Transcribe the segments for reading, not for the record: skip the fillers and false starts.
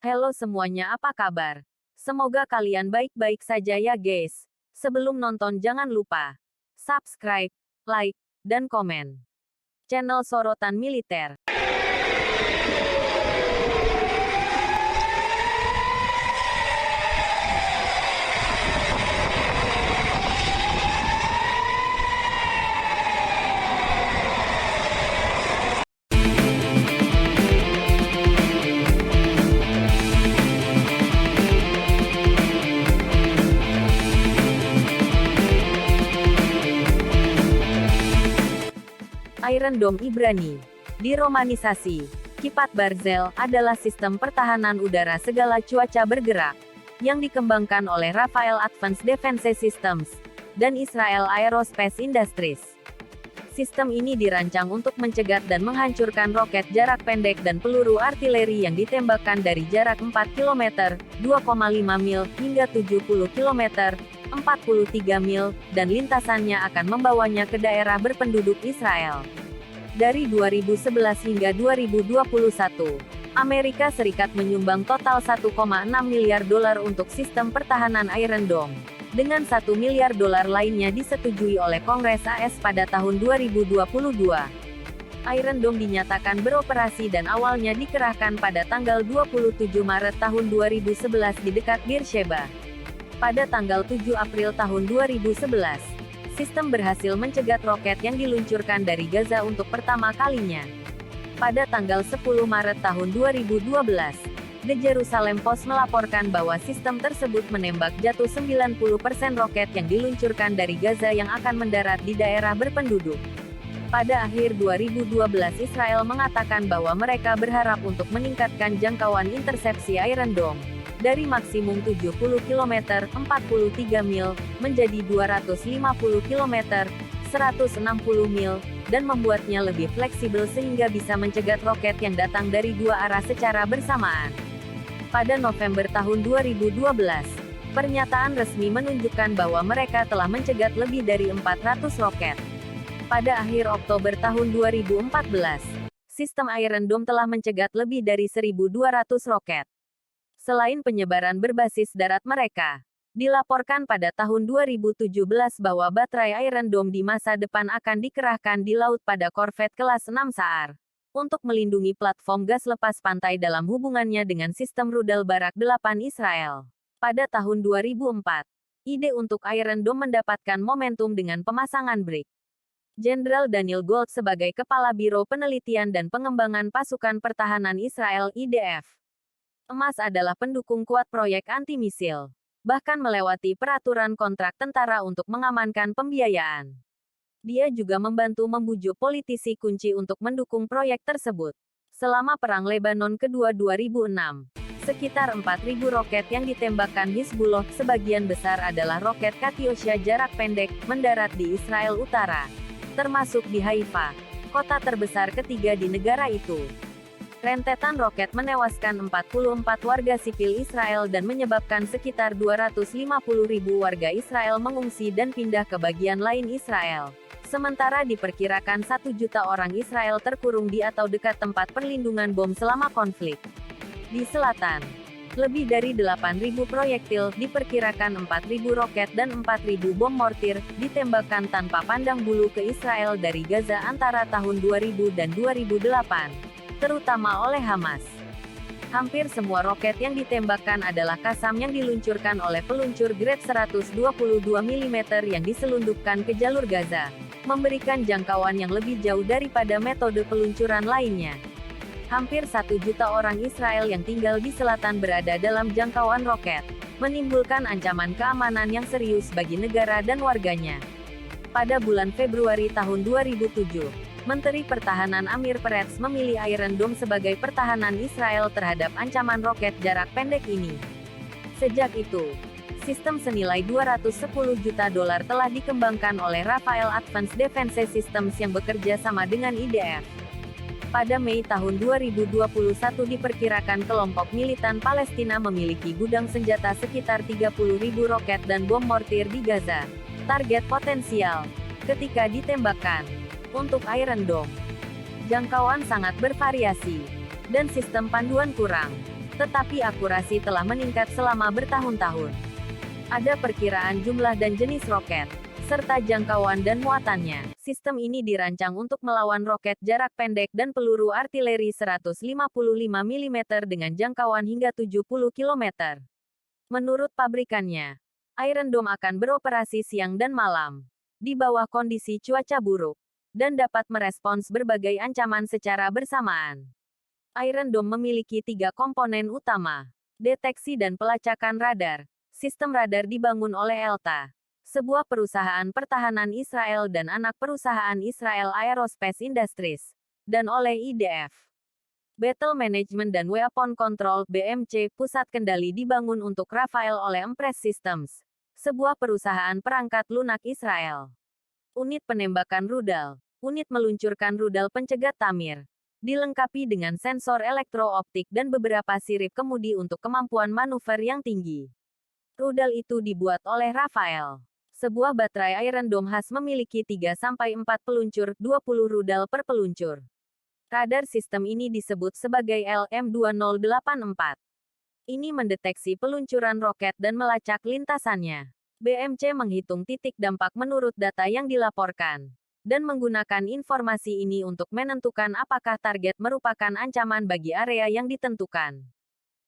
Halo semuanya, apa kabar? Semoga kalian baik-baik saja ya guys. Sebelum nonton jangan lupa subscribe, like, dan komen channel Sorotan Militer. Iron Dome Ibrani diromanisasi. Kipat Barzel adalah sistem pertahanan udara segala cuaca bergerak yang dikembangkan oleh Rafael Advanced Defense Systems dan Israel Aerospace Industries. Sistem ini dirancang untuk mencegat dan menghancurkan roket jarak pendek dan peluru artileri yang ditembakkan dari jarak 4 km, 2,5 mil, hingga 70 km, 43 mil, dan lintasannya akan membawanya ke daerah berpenduduk Israel. Dari 2011 hingga 2021, Amerika Serikat menyumbang total 1,6 miliar dolar untuk sistem pertahanan Iron Dome, dengan 1 miliar dolar lainnya disetujui oleh Kongres AS pada tahun 2022. Iron Dome dinyatakan beroperasi dan awalnya dikerahkan pada tanggal 27 Maret tahun 2011 di dekat Beersheba. Pada tanggal 7 April tahun 2011, sistem berhasil mencegat roket yang diluncurkan dari Gaza untuk pertama kalinya. Pada tanggal 10 Maret tahun 2012, The Jerusalem Post melaporkan bahwa sistem tersebut menembak jatuh 90% roket yang diluncurkan dari Gaza yang akan mendarat di daerah berpenduduk. Pada akhir 2012 Israel mengatakan bahwa mereka berharap untuk meningkatkan jangkauan intersepsi Iron Dome dari maksimum 70 km, 43 mil, menjadi 250 km, 160 mil, dan membuatnya lebih fleksibel sehingga bisa mencegat roket yang datang dari dua arah secara bersamaan. Pada November tahun 2012, pernyataan resmi menunjukkan bahwa mereka telah mencegat lebih dari 400 roket. Pada akhir Oktober tahun 2014, sistem Iron Dome telah mencegat lebih dari 1.200 roket. Selain penyebaran berbasis darat mereka, dilaporkan pada tahun 2017 bahwa baterai Iron Dome di masa depan akan dikerahkan di laut pada korvet kelas 6 SAR, untuk melindungi platform gas lepas pantai dalam hubungannya dengan sistem rudal Barak 8 Israel. Pada tahun 2004, ide untuk Iron Dome mendapatkan momentum dengan pemasangan BRIC. Jenderal Daniel Gold sebagai Kepala Biro Penelitian dan Pengembangan Pasukan Pertahanan Israel (IDF) Emas adalah pendukung kuat proyek anti-misil, bahkan melewati peraturan kontrak tentara untuk mengamankan pembiayaan. Dia juga membantu membujuk politisi kunci untuk mendukung proyek tersebut. Selama Perang Lebanon Kedua 2006, sekitar 4.000 roket yang ditembakkan Hizbullah, sebagian besar adalah roket Katyusha jarak pendek, mendarat di Israel Utara, termasuk di Haifa, kota terbesar ketiga di negara itu. Rentetan roket menewaskan 44 warga sipil Israel dan menyebabkan sekitar 250.000 warga Israel mengungsi dan pindah ke bagian lain Israel. Sementara diperkirakan 1 juta orang Israel terkurung di atau dekat tempat perlindungan bom selama konflik. Di selatan, lebih dari 8.000 proyektil, diperkirakan 4.000 roket dan 4.000 bom mortir, ditembakkan tanpa pandang bulu ke Israel dari Gaza antara tahun 2000 dan 2008. Terutama oleh Hamas. Hampir semua roket yang ditembakkan adalah Qassam yang diluncurkan oleh peluncur grade 122 mm yang diselundupkan ke jalur Gaza, memberikan jangkauan yang lebih jauh daripada metode peluncuran lainnya. Hampir 1 juta orang Israel yang tinggal di selatan berada dalam jangkauan roket, menimbulkan ancaman keamanan yang serius bagi negara dan warganya. Pada bulan Februari tahun 2007, Menteri Pertahanan Amir Peretz memilih Iron Dome sebagai pertahanan Israel terhadap ancaman roket jarak pendek ini. Sejak itu, sistem senilai 210 juta dolar telah dikembangkan oleh Rafael Advanced Defense Systems yang bekerja sama dengan IDF. Pada Mei tahun 2021 diperkirakan kelompok militan Palestina memiliki gudang senjata sekitar 30.000 roket dan bom mortir di Gaza. Target potensial ketika ditembakkan. Untuk Iron Dome, jangkauan sangat bervariasi, dan sistem panduan kurang. tetapi akurasi telah meningkat selama bertahun-tahun. Ada perkiraan jumlah dan jenis roket, serta jangkauan dan muatannya. Sistem ini dirancang untuk melawan roket jarak pendek dan peluru artileri 155 mm dengan jangkauan hingga 70 km. Menurut pabrikannya, Iron Dome akan beroperasi siang dan malam, di bawah kondisi cuaca buruk, dan dapat merespons berbagai ancaman secara bersamaan. Iron Dome memiliki 3 komponen utama: deteksi dan pelacakan radar. Sistem radar dibangun oleh Elta, sebuah perusahaan pertahanan Israel dan anak perusahaan Israel Aerospace Industries, dan oleh IDF. Battle Management dan Weapon Control (BMC) pusat kendali dibangun untuk Rafael oleh Empress Systems, sebuah perusahaan perangkat lunak Israel. Unit penembakan rudal. Unit meluncurkan rudal pencegat Tamir, dilengkapi dengan sensor elektro-optik dan beberapa sirip kemudi untuk kemampuan manuver yang tinggi. Rudal itu dibuat oleh Rafael. Sebuah baterai Iron Dome khas memiliki 3-4 peluncur, 20 rudal per peluncur. Radar sistem ini disebut sebagai LM-2084. Ini mendeteksi peluncuran roket dan melacak lintasannya. BMC menghitung titik dampak menurut data yang dilaporkan, dan menggunakan informasi ini untuk menentukan apakah target merupakan ancaman bagi area yang ditentukan.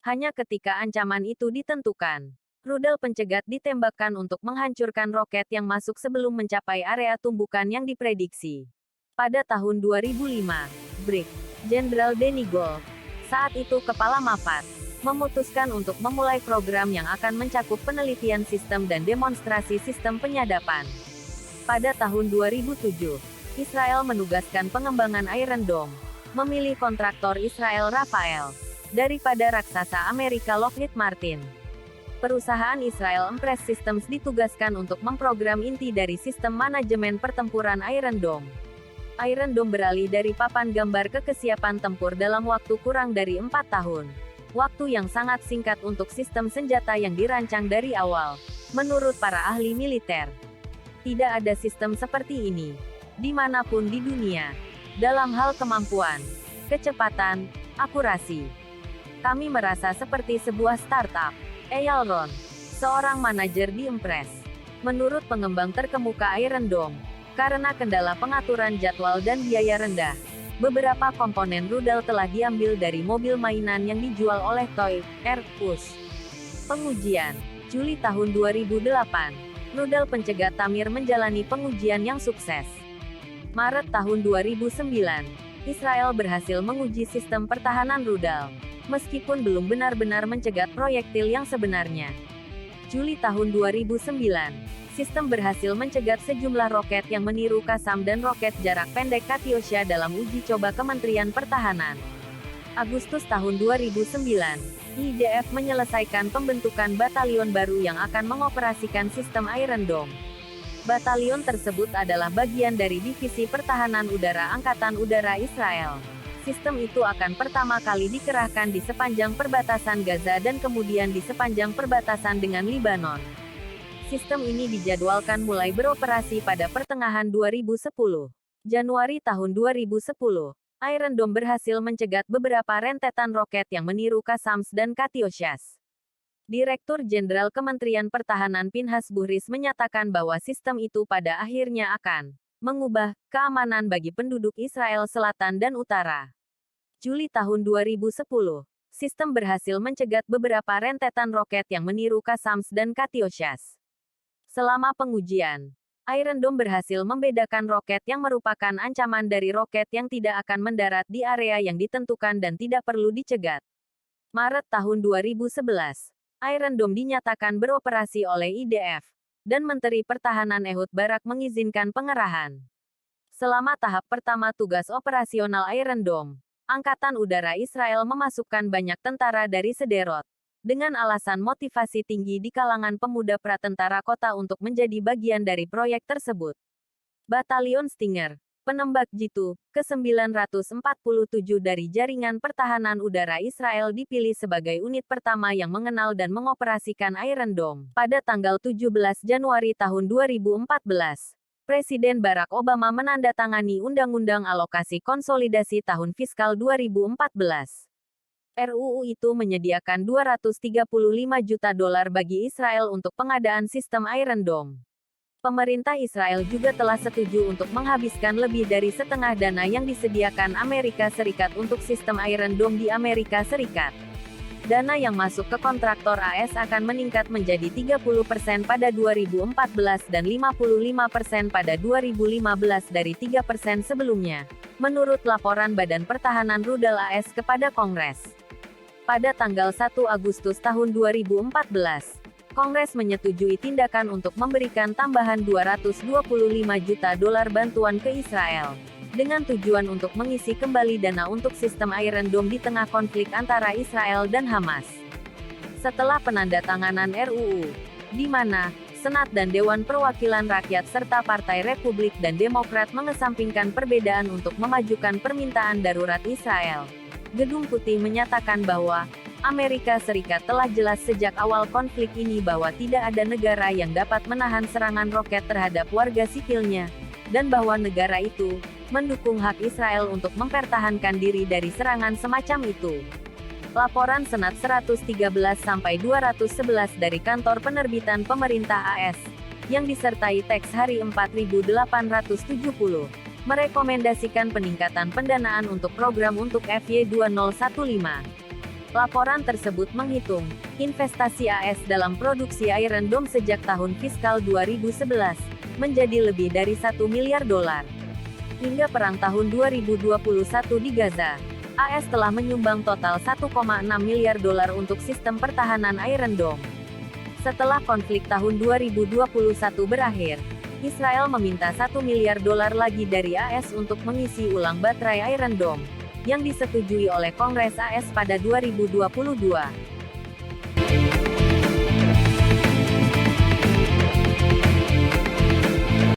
Hanya ketika ancaman itu ditentukan, rudal pencegat ditembakkan untuk menghancurkan roket yang masuk sebelum mencapai area tumbukan yang diprediksi. Pada tahun 2005, Brig. Jenderal Denny Gold, saat itu Kepala Mafat, memutuskan untuk memulai program yang akan mencakup penelitian sistem dan demonstrasi sistem penyadapan. Pada tahun 2007, Israel menugaskan pengembangan Iron Dome, memilih kontraktor Israel Rafael, daripada raksasa Amerika Lockheed Martin. Perusahaan Israel Empress Systems ditugaskan untuk memprogram inti dari sistem manajemen pertempuran Iron Dome. Iron Dome beralih dari papan gambar ke kesiapan tempur dalam waktu kurang dari 4 tahun. Waktu yang sangat singkat untuk sistem senjata yang dirancang dari awal, menurut para ahli militer. Tidak ada sistem seperti ini dimanapun di dunia, dalam hal kemampuan, kecepatan, akurasi. Kami merasa seperti sebuah startup. Eyal Ron, seorang manajer di Empress, menurut pengembang terkemuka Iron Dome, karena kendala pengaturan jadwal dan biaya rendah, beberapa komponen rudal telah diambil dari mobil mainan yang dijual oleh Toy R Us. Pengujian. Juli tahun 2008, rudal pencegat Tamir menjalani pengujian yang sukses. Maret tahun 2009, Israel berhasil menguji sistem pertahanan rudal, meskipun belum benar-benar mencegat proyektil yang sebenarnya. Juli tahun 2009, sistem berhasil mencegat sejumlah roket yang meniru Qassam dan roket jarak pendek Katyusha dalam uji coba Kementerian Pertahanan. Agustus tahun 2009, IDF menyelesaikan pembentukan batalion baru yang akan mengoperasikan sistem Iron Dome. Batalion tersebut adalah bagian dari Divisi Pertahanan Udara Angkatan Udara Israel. Sistem itu akan pertama kali dikerahkan di sepanjang perbatasan Gaza dan kemudian di sepanjang perbatasan dengan Libanon. Sistem ini dijadwalkan mulai beroperasi pada pertengahan 2010. Januari tahun 2010, Iron Dome berhasil mencegat beberapa rentetan roket yang meniru Qassams dan Katyushas. Direktur Jenderal Kementerian Pertahanan Pinhas Buhris menyatakan bahwa sistem itu pada akhirnya akan mengubah keamanan bagi penduduk Israel Selatan dan Utara. Juli tahun 2010, sistem berhasil mencegat beberapa rentetan roket yang meniru Qassams dan Katyushas. Selama pengujian, Iron Dome berhasil membedakan roket yang merupakan ancaman dari roket yang tidak akan mendarat di area yang ditentukan dan tidak perlu dicegat. Maret tahun 2011, Iron Dome dinyatakan beroperasi oleh IDF, dan Menteri Pertahanan Ehud Barak mengizinkan pengerahan. Selama tahap pertama tugas operasional Iron Dome, Angkatan Udara Israel memasukkan banyak tentara dari Sderot, dengan alasan motivasi tinggi di kalangan pemuda pratentara kota untuk menjadi bagian dari proyek tersebut. Batalion Stinger, penembak jitu, ke-947 dari Jaringan Pertahanan Udara Israel dipilih sebagai unit pertama yang mengenal dan mengoperasikan Iron Dome. Pada tanggal 17 Januari tahun 2014, Presiden Barack Obama menandatangani Undang-Undang Alokasi Konsolidasi Tahun Fiskal 2014. RUU itu menyediakan 235 juta dolar bagi Israel untuk pengadaan sistem Iron Dome. Pemerintah Israel juga telah setuju untuk menghabiskan lebih dari setengah dana yang disediakan Amerika Serikat untuk sistem Iron Dome di Amerika Serikat. Dana yang masuk ke kontraktor AS akan meningkat menjadi 30% pada 2014 dan 55% pada 2015 dari 3% sebelumnya, menurut laporan Badan Pertahanan Rudal AS kepada Kongres. Pada tanggal 1 Agustus tahun 2014, Kongres menyetujui tindakan untuk memberikan tambahan 225 juta dolar bantuan ke Israel, dengan tujuan untuk mengisi kembali dana untuk sistem Iron Dome di tengah konflik antara Israel dan Hamas. Setelah penandatanganan RUU, di mana Senat dan Dewan Perwakilan Rakyat serta Partai Republik dan Demokrat mengesampingkan perbedaan untuk memajukan permintaan darurat Israel, Gedung Putih menyatakan bahwa Amerika Serikat telah jelas sejak awal konflik ini bahwa tidak ada negara yang dapat menahan serangan roket terhadap warga sipilnya, dan bahwa negara itu mendukung hak Israel untuk mempertahankan diri dari serangan semacam itu. Laporan Senat 113-211 dari Kantor Penerbitan Pemerintah AS, yang disertai teks hari 4870, merekomendasikan peningkatan pendanaan untuk program untuk FY2015. Laporan tersebut menghitung investasi AS dalam produksi Iron Dome sejak tahun fiskal 2011 menjadi lebih dari 1 miliar dolar. Hingga perang tahun 2021 di Gaza, AS telah menyumbang total 1,6 miliar dolar untuk sistem pertahanan Iron Dome. Setelah konflik tahun 2021 berakhir, Israel meminta 1 miliar dolar lagi dari AS untuk mengisi ulang baterai Iron Dome, yang disetujui oleh Kongres AS pada 2022.